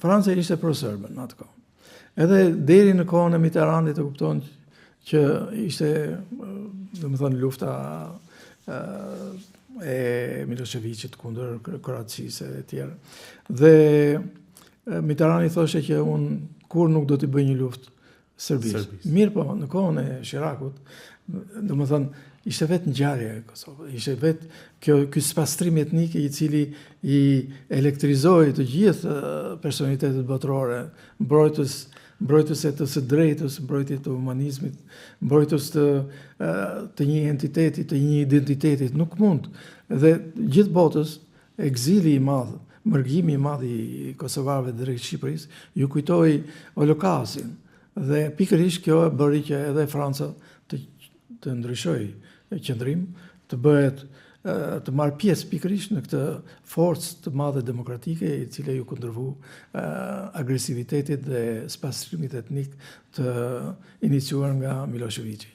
Franca ishte pro-serbe në atë kohë. Edhe deri në kohën e Mitterrandit e kupton që ishte, domethënë, lufta e Miloševićit kundër Kroacisë e tjerë. Dhe Mitterrandi thoshe që unë kur nuk do t'i bëj një luftë Serbisë. Mirë po, në kohën e Shirakut, domethënë, ishte vetë ngjarje e Kosovës, ishte vetë ky spastrim etnik i cili i elektrizoi të gjithë personalitetet botërore, mbrojtëse të së drejtës, mbrojtje të humanizmit, mbrojtës të një entiteti, të një identiteti, nuk mund. Dhe gjithë botës, ekzili i madh, mërgimi i madh i kosovarëve drejt Shqipërisë, ju kujtoi Holokaustin. Dhe pikërisht kjo e bëri që edhe Franca të ndryshojë qëndrim, të bëhet të marrë pjesë pikërisht në këtë forcë të madhe demokratike e cila ju kundërvu agresivitetit dhe spastrimit etnik të iniciuar nga Miloševići.